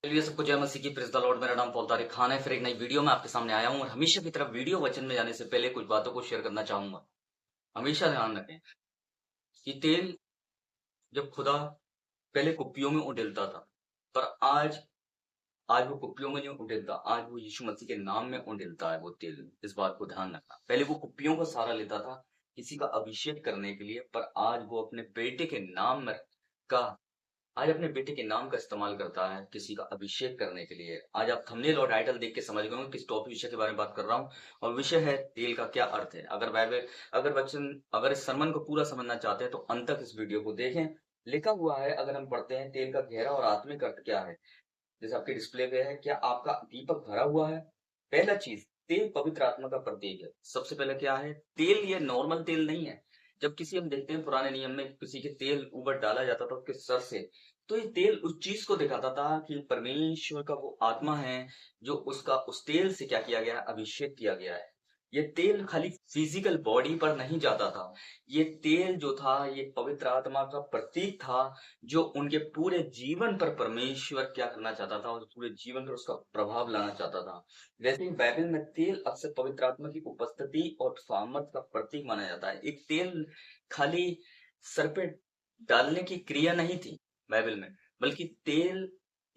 चलिए सबको जय मसीह की प्रेज़ द लॉर्ड। मेरा नाम पौलतारी खान है। फिर एक नई वीडियो में आपके सामने आया हूँ और हमेशा की तरह वीडियो वचन में जाने से पहले कुछ बातों को शेयर करना चाहूंगा। हमेशा ध्यान रखें कि तेल जब खुदा पहले कुप्पियों में उंडेलता था, पर आज वो कुप्पियों में नहीं उंडेलता। आज वो यीशु मसीह के नाम में उंडेलता है वो तेल। इस बात को ध्यान रखना। पहले वो कुप्पियों का सहारा लेता था किसी का अभिषेक करने के लिए, पर आज वो अपने बेटे के नाम में का आज अपने बेटे के नाम का इस्तेमाल करता है किसी का अभिषेक करने के लिए। आज आप थंबनेल और टाइटल देख के समझ गए होंगे किस टॉपिक विषय के बारे में बात कर रहा हूँ। और विषय है तेल का क्या अर्थ है। अगर इस सरमन को पूरा समझना चाहते हैं तो अंत तक इस वीडियो को देखें। लिखा हुआ है, अगर हम पढ़ते हैं, तेल का गहरा और आत्मिक अर्थ क्या है। जैसे आपके डिस्प्ले पे है, क्या आपका दीपक भरा हुआ है। पहला चीज, तेल पवित्र आत्मा का प्रतीक है। सबसे पहले क्या है, तेल ये नॉर्मल तेल नहीं है। जब किसी हम देखते हैं पुराने नियम में किसी के तेल ऊपर डाला जाता था उसके सर से, तो ये तेल उस चीज को दिखाता था कि परमेश्वर का वो आत्मा है जो उसका उस तेल से क्या किया गया है, अभिषेक किया गया है। ये तेल खाली फिजिकल बॉडी पर नहीं जाता था। ये तेल जो था ये पवित्र आत्मा का प्रतीक था, जो उनके पूरे जीवन पर परमेश्वर क्या करना चाहता था और पूरे जीवन पर उसका प्रभाव लाना चाहता था। वैसे ही बाइबल में तेल अक्सर पवित्र आत्मा की उपस्थिति और सामर्थ का प्रतीक माना जाता है। एक तेल खाली सर पे डालने की क्रिया नहीं थी बाइबल में, बल्कि तेल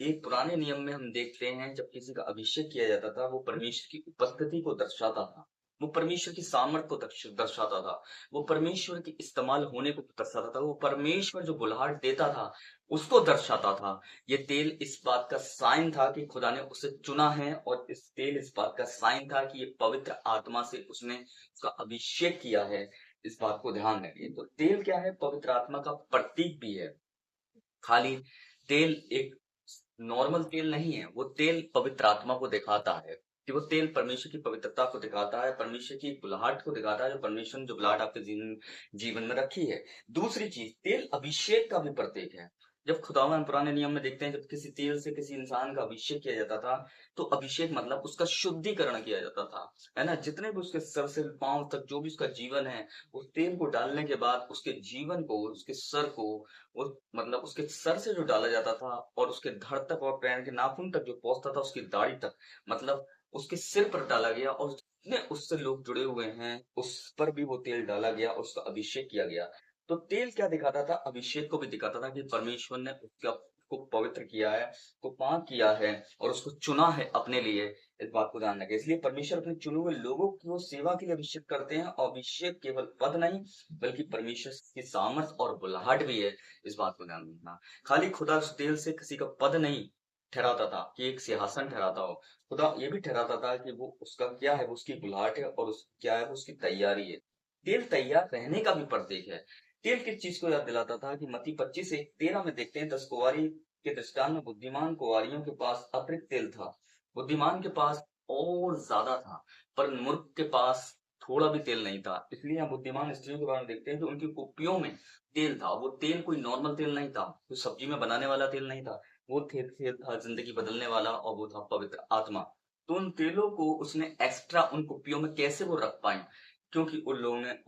एक पुराने नियम में हम देखते हैं जब किसी का अभिषेक किया जाता था, वो परमेश्वर की उपस्थिति को दर्शाता था। वो परमेश्वर की सामर्थ को दर्शाता था। वो परमेश्वर के इस्तेमाल होने को दर्शाता था। वो परमेश्वर जो बुलाहट देता था उसको दर्शाता था। ये तेल इस बात का साइन था कि खुदा ने उसे चुना है, और इस तेल इस बात का साइन था कि ये पवित्र आत्मा से उसने उसका अभिषेक किया है। इस बात को ध्यान रखिए। तो तेल क्या है, पवित्र आत्मा का प्रतीक भी है। खाली तेल एक नॉर्मल तेल नहीं है, वो तेल पवित्र आत्मा को दिखाता है कि वो तेल परमेश्वर की पवित्रता को दिखाता है, परमेश्वर की बुलाहट को दिखाता है, जो परमेश्वर ने जो बुलाहट आपके जीवन में रखी है। दूसरी चीज, तेल अभिषेक का भी प्रतीक है। जब खुदावन पुराने नियम में देखते हैं, जब किसी तेल से किसी इंसान का अभिषेक किया जाता था, तो अभिषेक मतलब उसका शुद्धिकरण किया जाता था, है ना। जितने भी उसके सर से पांव तक जो भी उसका जीवन है, उस तेल को डालने के बाद उसके जीवन को, उसके सर को, वो मतलब उसके सर से जो डाला जाता था और उसके धड़ तक और पैर के नाखून तक जो पहुंचता था, उसकी दाढ़ी तक, मतलब उसके सिर पर डाला गया, और जितने उससे लोग जुड़े हुए हैं उस पर भी वो तेल डाला गया और उसका अभिषेक किया गया। तो तेल क्या दिखाता था, अभिषेक को भी दिखाता था कि परमेश्वर ने उसका को पवित्र किया है, को पाक किया है और उसको चुना है अपने लिए। इस बात को ध्यान रखें। इसलिए परमेश्वर अपने चुने हुए लोगों की वो सेवा के लिए अभिषेक करते हैं, और अभिषेक केवल पद नहीं बल्कि परमेश्वर की सामर्थ और बुलाहट भी है। इस बात को ध्यान रखना। खाली खुदा उस तेल से किसी का पद नहीं ठहराता था कि एक सिंहासन ठहराता हो। खुदा ये भी ठहराता था कि वो उसका क्या है, वो उसकी बुलाहट है, और उस क्या है, वो उसकी तैयारी है। तेल तैयार रहने का भी प्रतीक है। तेल किस चीज को याद दिलाता था कि मत्ती 25:13 में देखते हैं, 10 कुंवारी के दृष्टांत में बुद्धिमान कुंवारियों के पास अतिरिक्त तेल था। बुद्धिमान के पास और ज्यादा था, पर मूर्ख के पास थोड़ा भी तेल नहीं था। इसलिए हम बुद्धिमान स्त्रियों के बारे में देखते हैं कि उनकी कुप्पियों में तेल था। वो तेल कोई नॉर्मल तेल नहीं था, कोई सब्जी में बनाने वाला तेल नहीं था। वो तेल था जिंदगी बदलने वाला, और वो था पवित्र आत्मा। तो उन तेलों को उसने एक्स्ट्रा उन कुप्पियों में कैसे वो रख पाए, क्योंकि उन लोगों ने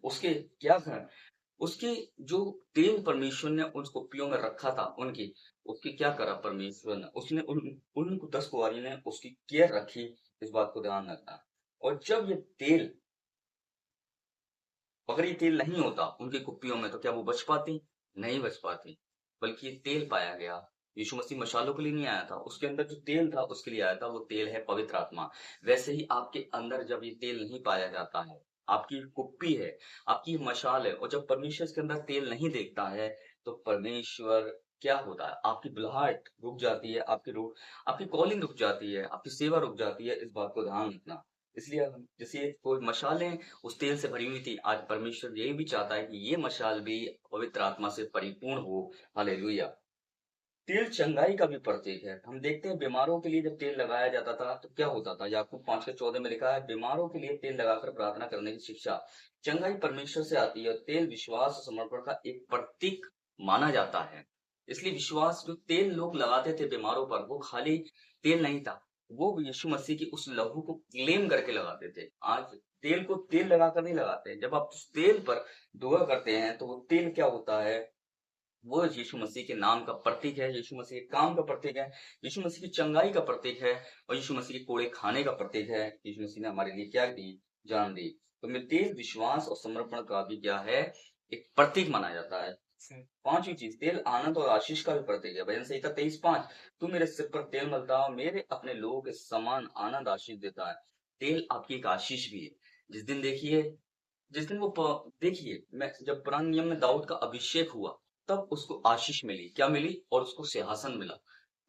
उसके क्या कर उसके जो तेल परमेश्वर ने उन कुप्पियों में रखा था उनकी, उसकी क्या करा परमेश्वर ने, उसने उन उन 10 कुंवारी ने उसकी केयर रखी। इस बात को ध्यान रखना। और जब ये तेल, अगर ये तेल नहीं होता उनकी कुप्पियों में, तो क्या वो बच पाती? नहीं बच पाती। बल्कि ये तेल पाया गया। यीशु मसीह मशालों के लिए नहीं आया था, उसके अंदर जो तेल था उसके लिए आया था। वो तेल है पवित्र आत्मा। वैसे ही आपके अंदर जब ये तेल नहीं पाया जाता है, आपकी कुप्पी है, आपकी मशाल है, और जब परमेश्वर के अंदर तेल नहीं देखता है, तो परमेश्वर क्या होता है, आपकी बुलाहट रुक जाती है, आपकी कॉलिंग रुक जाती है, आपकी सेवा रुक जाती है। इस बात को ध्यान रखना। इसलिए जैसे कोई मशालें उस तेल से भरी हुई थी, आज परमेश्वर यही भी चाहता है कि ये मशाल भी पवित्र आत्मा से परिपूर्ण हो। हालेलुया। तेल चंगाई का भी प्रतीक है। हम देखते हैं बीमारों के लिए जब तेल लगाया जाता था तो क्या होता था। याकूब 5:14 में लिखा है, बीमारों के लिए तेल लगाकर प्रार्थना करने की शिक्षा। चंगाई परमेश्वर से आती है, और तेल विश्वास और समर्पण का एक प्रतीक माना जाता है। इसलिए विश्वास, जो तेल लोग लगाते थे बीमारों पर, वो खाली तेल नहीं था, वो यीशु मसीह की उस लहू को क्लेम करके लगाते थे। आज तेल को तेल लगाकर नहीं लगाते। जब आप उस तेल पर दुआ करते हैं तो वो तेल क्या होता है, वो यीशु मसीह के नाम का प्रतीक है, यीशु मसीह के काम का प्रतीक है, यीशु मसीह की चंगाई का प्रतीक है और यीशु मसीह के कोड़े खाने का प्रतीक है। यीशु मसीह ने हमारे लिए क्या दी? जान दी। तो में तेल विश्वास और समर्पण का भी क्या है? एक प्रतीक माना जाता है। पांचवी चीज, तेल आनंद और आशीष का भी प्रतीक है। भजन संहिता 23:5, तू मेरे सिर पर तेल मलता मेरे अपने लोगों के समान आनंद आशीष देता है। तेल आपकी एक आशीष भी है। जिस दिन देखिए, जिस दिन वो देखिए, मैं जब पुराने नियम में दाऊद का अभिषेक हुआ, तब उसको आशीष मिली। क्या मिली? और उसको सिंहासन मिला,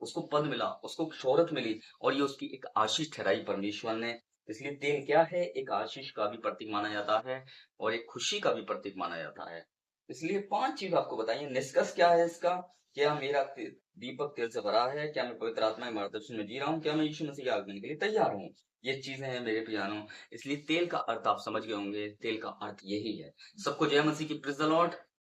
उसको पद मिला, उसको शोहरत मिली और ये उसकी एक आशीष ठहराई परमेश्वर ने। इसलिए तेल क्या है? एक आशीष का भी प्रतीक माना जाता है और एक खुशी का भी प्रतीक माना जाता है। इसलिए 5 चीज आपको बताइए। निष्कर्ष क्या है इसका? क्या मेरा दीपक तेल से भरा है? क्या मैं पवित्र आत्मा के मार्गदर्शन में जी रहा हूँ? क्या मैं यीशु मसीह के आगमन के लिए तैयार हूँ? ये चीजें हैं मेरे प्यारों। इसलिए तेल का अर्थ आप समझ गए होंगे। तेल का अर्थ यही है। सबको जय मसीह की, प्रेज़ द लॉर्ड।